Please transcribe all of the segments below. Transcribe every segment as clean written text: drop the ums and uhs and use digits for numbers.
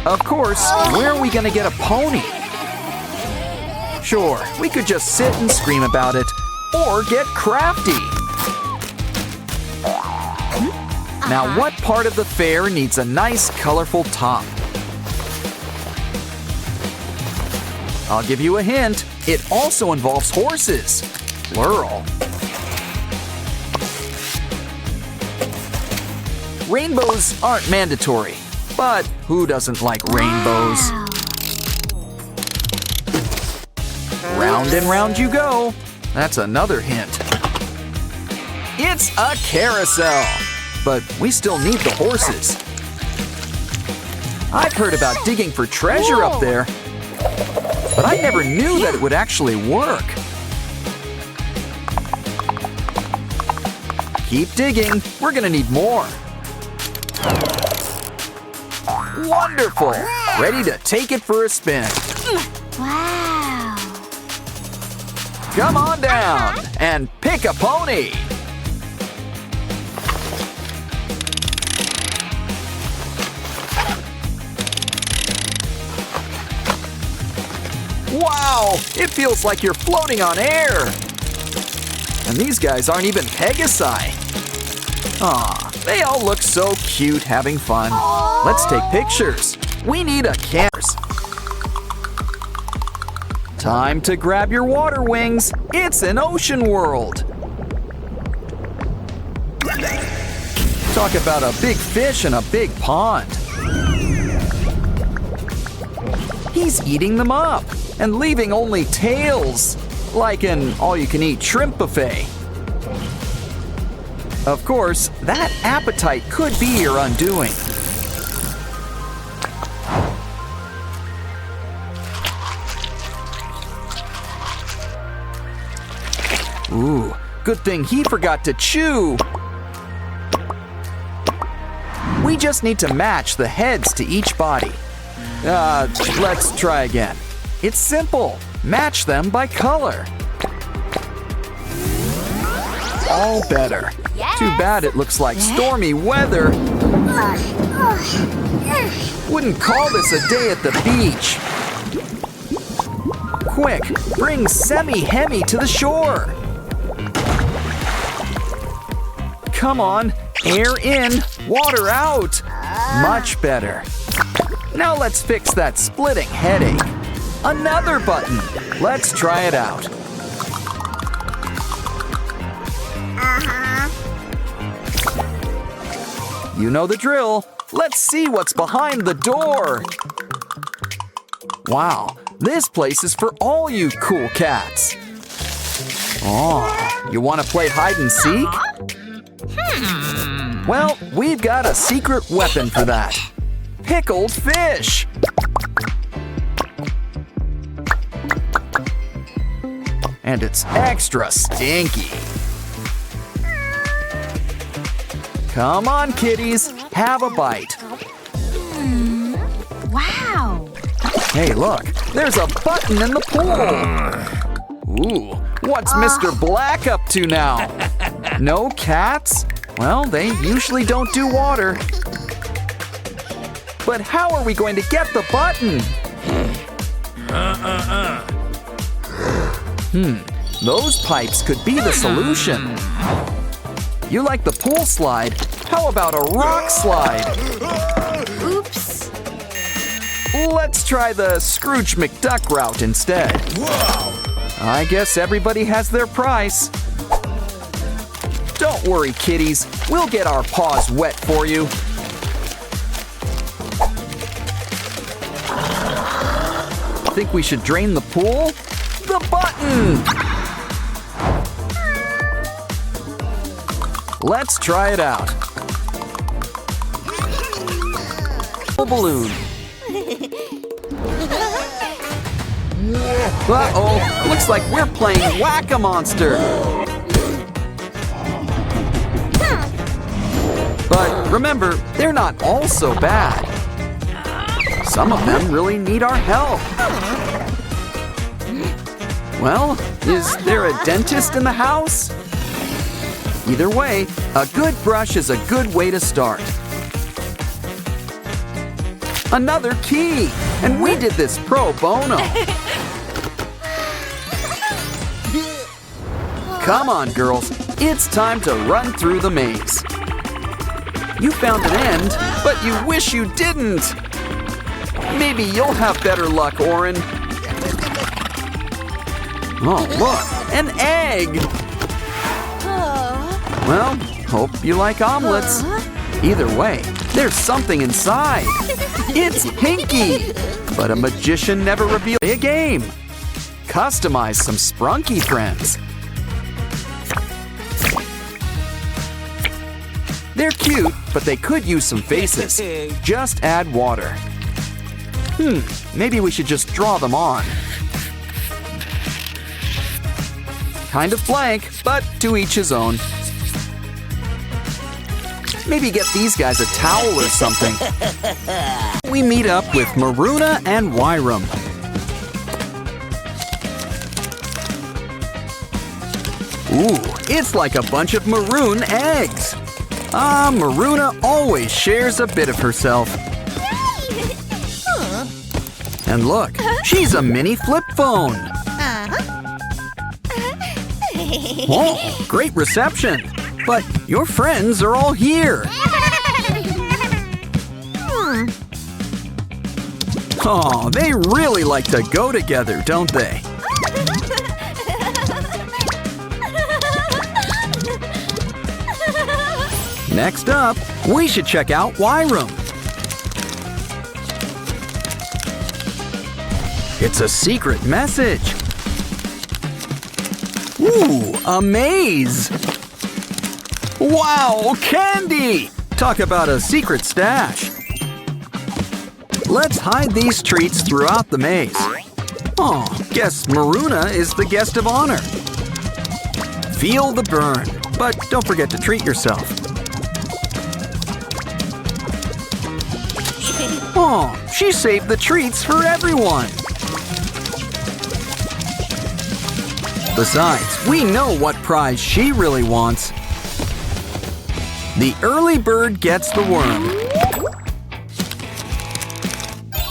Of course, where are we gonna get a pony? Sure, we could just sit and scream about it, or get crafty. Now, what part of the fair needs a nice, colorful top? I'll give you a hint. It also involves horses. Plural. Rainbows aren't mandatory, but who doesn't like rainbows? Wow. Round and round you go. That's another hint. It's a carousel, but we still need the horses. I've heard about digging for treasure up there, but I never knew that it would actually work. Keep digging, we're gonna need more. Wonderful! Ready to take it for a spin. Wow. Come on down and pick a pony. Wow, it feels like you're floating on air. And these guys aren't even Pegasi. Aw, they all look so cute having fun. Let's take pictures. We need a camera. Time to grab your water wings. It's an ocean world. Talk about a big fish in a big pond. He's eating them up and leaving only tails, like an all-you-can-eat shrimp buffet. Of course, that appetite could be your undoing. Ooh, good thing he forgot to chew. We just need to match the heads to each body. Let's try again. It's simple. Match them by color. All better. Yes. Too bad it looks like stormy weather. Wouldn't call this a day at the beach. Quick, bring Semi-Hemi to the shore. Come on, air in, water out. Much better. Now let's fix that splitting headache. Another button. Let's try it out. You know the drill. Let's see what's behind the door. Wow, this place is for all you cool cats. Oh, you want to play hide and seek? Well, we've got a secret weapon for that. Pickled fish. And it's extra stinky. Come on, kitties, have a bite. Wow. Hey, look, there's a button in the pool. Ooh, what's Mr. Black up to now? No cats? Well, they usually don't do water. But how are we going to get the button? Those pipes could be the solution. You like the pool slide? How about a rock slide? Oops. Let's try the Scrooge McDuck route instead. I guess everybody has their price. Don't worry, kitties. We'll get our paws wet for you. Think we should drain the pool? The button! Let's try it out. A balloon. Uh-oh, looks like we're playing Whack-A-Monster. But remember, they're not all so bad. Some of them really need our help. Well, is there a dentist in the house? Either way, a good brush is a good way to start. Another key! And we did this pro bono! Come on, girls. It's time to run through the maze. You found an end, but you wish you didn't. Maybe you'll have better luck, Oren. Oh, look, an egg! Well, hope you like omelets. Either way, there's something inside. It's Pinky! But a magician never revealed a game. Customize some Sprunki friends. They're cute, but they could use some faces. Just add water. Maybe we should just draw them on. Kind of blank, but to each his own. Maybe get these guys a towel or something. We meet up with Maruna and Wyram. Ooh, it's like a bunch of maroon eggs. Maruna always shares a bit of herself. And look, she's a mini flip phone. Oh, great reception. But your friends are all here. Oh, they really like to go together, don't they? Next up, we should check out Wyram. It's a secret message. Ooh, a maze. Wow, candy! Talk about a secret stash. Let's hide these treats throughout the maze. Oh, guess Maruna is the guest of honor. Feel the burn, but don't forget to treat yourself. Oh, she saved the treats for everyone. Besides, we know what prize she really wants. The early bird gets the worm.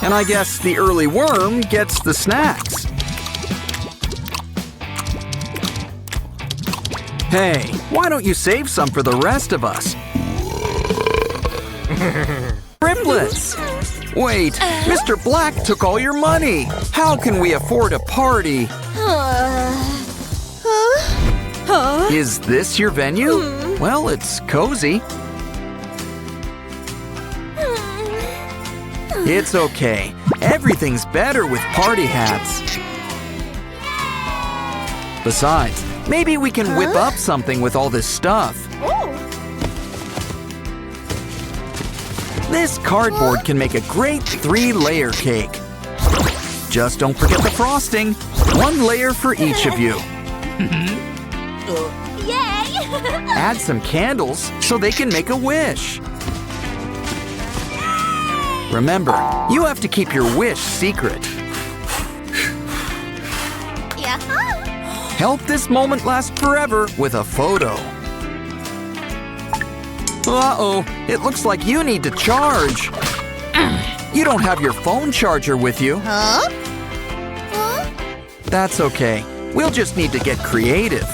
And I guess the early worm gets the snacks. Hey, why don't you save some for the rest of us? Triplets! Wait, Mr. Black took all your money. How can we afford a party? Is this your venue? Well, it's cozy. It's okay. Everything's better with party hats. Besides, maybe we can whip up something with all this stuff. This cardboard can make a great 3-layer cake. Just don't forget the frosting. 1 layer for each of you. Add some candles so they can make a wish. Remember, you have to keep your wish secret. Help this moment last forever with a photo. Uh-oh, it looks like you need to charge. You don't have your phone charger with you. That's okay. We'll just need to get creative.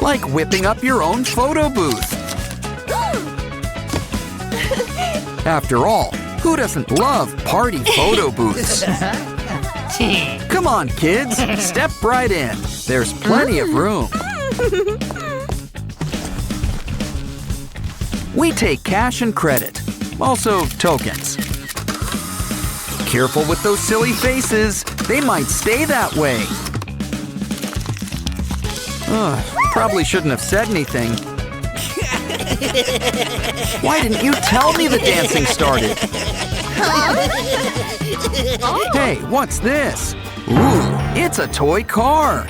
Like whipping up your own photo booth. After all, who doesn't love party photo booths? Come on, kids, step right in. There's plenty of room. We take cash and credit, also tokens. Careful with those silly faces. They might stay that way. Probably shouldn't have said anything. Why didn't you tell me the dancing started? Hey, what's this? Ooh, it's a toy car.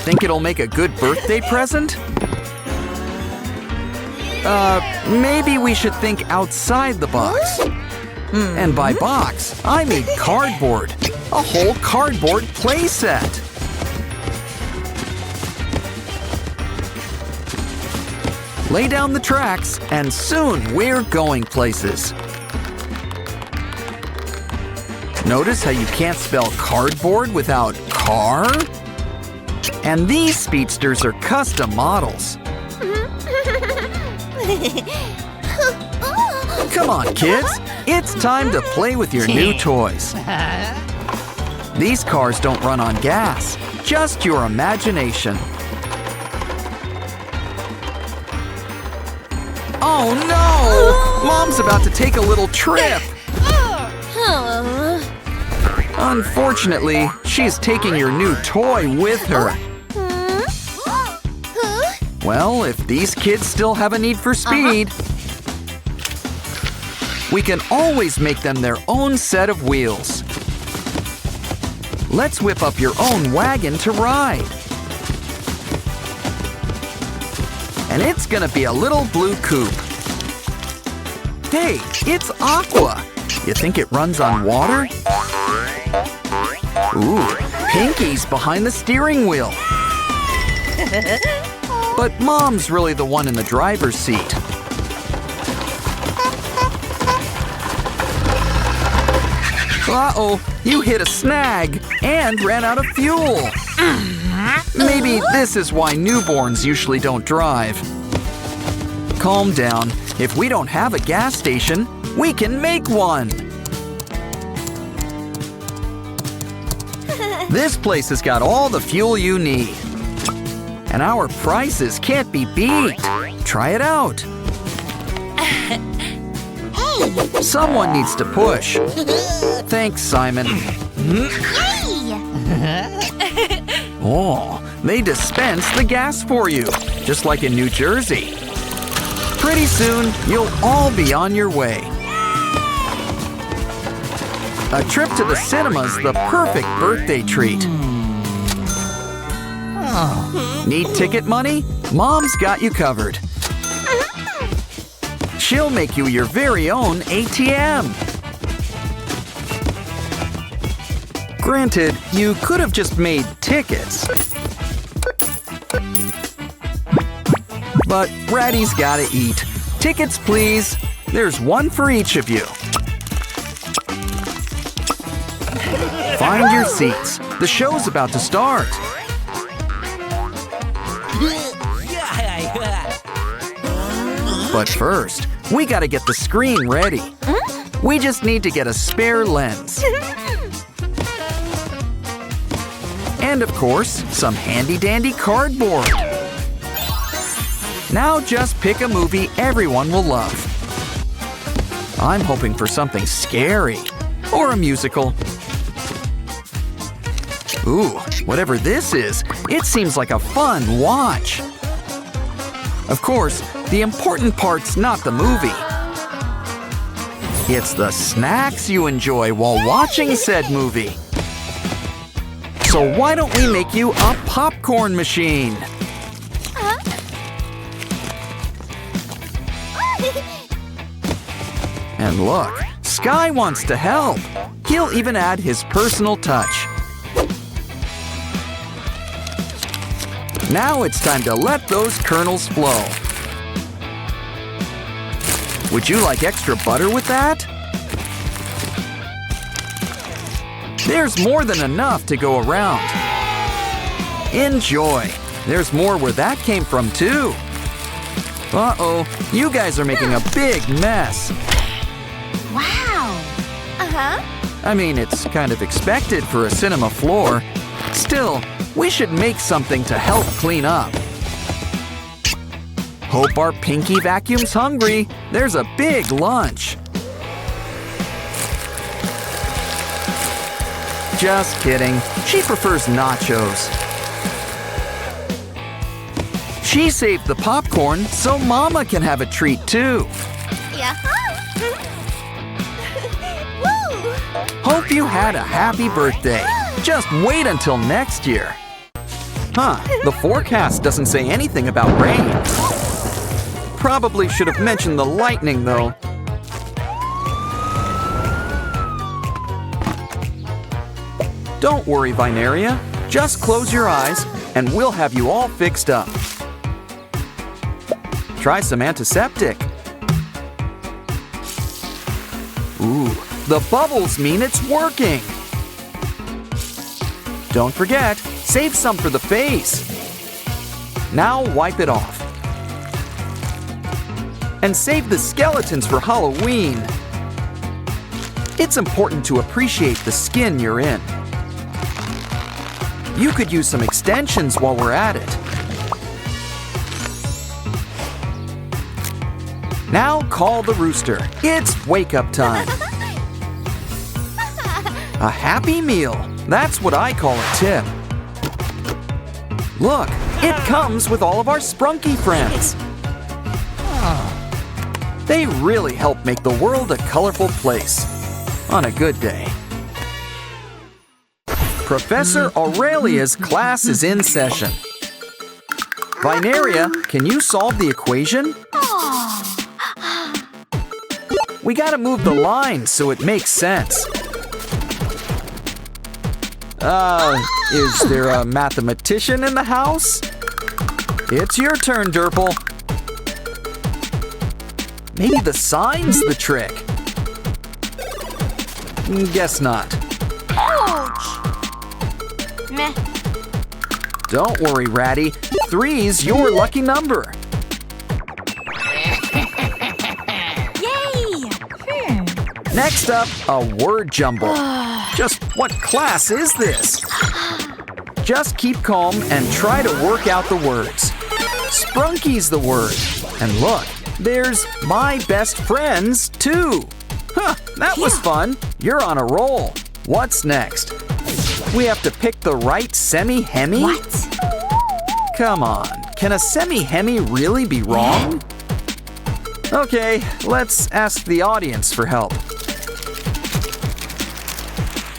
Think it'll make a good birthday present? Maybe we should think outside the box. And by box, I mean cardboard. A whole cardboard playset. Lay down the tracks, and soon we're going places. Notice how you can't spell cardboard without car? And these speedsters are custom models. Come on, kids. It's time to play with your new toys. These cars don't run on gas, just your imagination. Oh no! Mom's about to take a little trip. Unfortunately, she's taking your new toy with her. Well, if these kids still have a need for speed, we can always make them their own set of wheels. Let's whip up your own wagon to ride. And it's gonna be a little blue coupe. Hey, it's Aqua. You think it runs on water? Ooh, Pinky's behind the steering wheel. But Mom's really the one in the driver's seat. Uh-oh, you hit a snag and ran out of fuel. Maybe this is why newborns usually don't drive. Calm down. If we don't have a gas station, we can make one. This place has got all the fuel you need. And our prices can't be beat. Try it out. Someone needs to push. Thanks, Simon. Oh, they dispense the gas for you, just like in New Jersey. Pretty soon, you'll all be on your way. A trip to the cinema's the perfect birthday treat. Need ticket money? Mom's got you covered. She'll make you your very own ATM. Granted, you could have just made tickets. But Ratty's gotta eat. Tickets, please. There's one for each of you. Find your seats. The show's about to start. But first, we gotta get the screen ready. We just need to get a spare lens. And of course, some handy-dandy cardboard. Now just pick a movie everyone will love. I'm hoping for something scary or a musical. Ooh, whatever this is, it seems like a fun watch. Of course, the important part's not the movie. It's the snacks you enjoy while watching said movie. So why don't we make you a popcorn machine? And look, Sky wants to help. He'll even add his personal touch. Now it's time to let those kernels flow. Would you like extra butter with that? There's more than enough to go around. Enjoy. There's more where that came from, too. Uh-oh, you guys are making a big mess. Wow. I mean, it's kind of expected for a cinema floor. Still, we should make something to help clean up. Hope our Pinky vacuum's hungry. There's a big lunch. Just kidding. She prefers nachos. She saved the popcorn so Mama can have a treat too. Hope you had a happy birthday. Just wait until next year. Huh, the forecast doesn't say anything about rain. Probably should have mentioned the lightning though. Don't worry, Vinaria. Just close your eyes and we'll have you all fixed up. try some antiseptic. Ooh, the bubbles mean it's working. Don't forget, save some for the face. Now wipe it off. And save the skeletons for Halloween. It's important to appreciate the skin you're in. You could use some extensions while we're at it. Now call the rooster. It's wake-up time. A happy meal. That's what I call a tip. Look, it comes with all of our Sprunki friends. They really help make the world a colorful place on a good day. Professor Aurelia's class is in session. Vineria, can you solve the equation? We gotta move the line so it makes sense. Is there a mathematician in the house? It's your turn, Derple. Maybe the sign's the trick. Guess not. Ouch! Meh. Don't worry, Ratty. 3's your lucky number. Yay! Next up, a word jumble. Just what class is this? Just keep calm and try to work out the words. Sprunki's the word. And look, there's my best friends, too. Huh, that was fun. You're on a roll. What's next? We have to pick the right semi-hemi? What? Come on, can a semi-hemi really be wrong? Okay, let's ask the audience for help.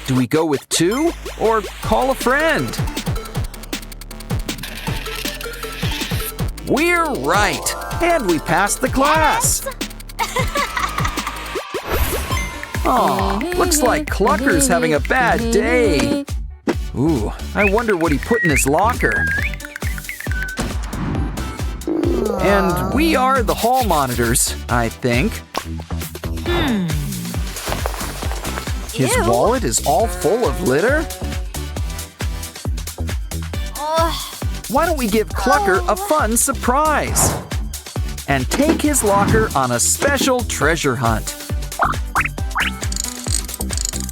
Do we go with 2 or call a friend? We're right, and we passed the class. Aw, looks like Clucker's having a bad day. Ooh, I wonder what he put in his locker. And we are the hall monitors, I think. His wallet is all full of litter? Why don't we give Clucker a fun surprise? And take his locker on a special treasure hunt.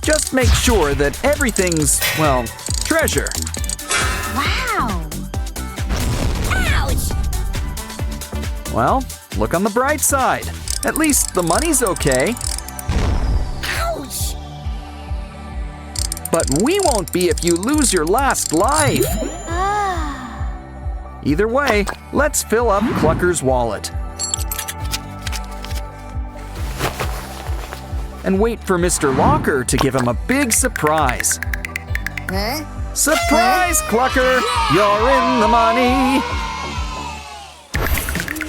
Just make sure that everything's, well, treasure. Wow! Ouch! Well, look on the bright side. At least the money's okay. Ouch! But we won't be if you lose your last life. Either way, let's fill up Clucker's wallet. And wait for Mr. Locker to give him a big surprise. Surprise, Clucker! You're in the money!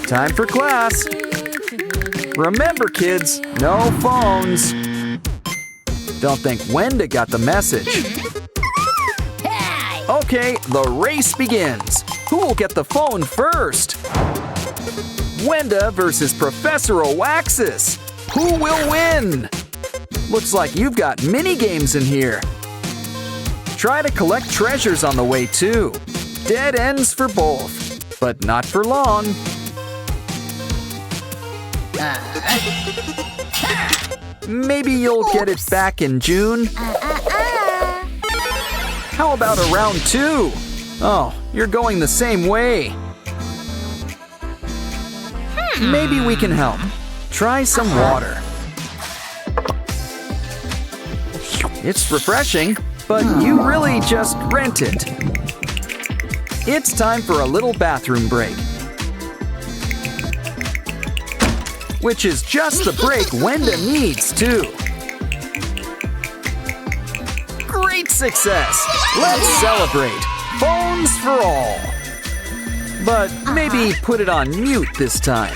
Time for class. Remember, kids, no phones. Don't think Wenda got the message. Okay, the race begins. Who will get the phone first? Wenda versus Professor Oaxis. Who will win? Looks like you've got mini games in here. Try to collect treasures on the way too. Dead ends for both, but not for long. Maybe you'll get it back in June. How about a round 2? Oh, you're going the same way. Maybe we can help. Try some water. It's refreshing, but you really just rent it. It's time for a little bathroom break. Which is just the break Wenda needs, too. Great success! Let's celebrate! Phones for all! But maybe put it on mute this time.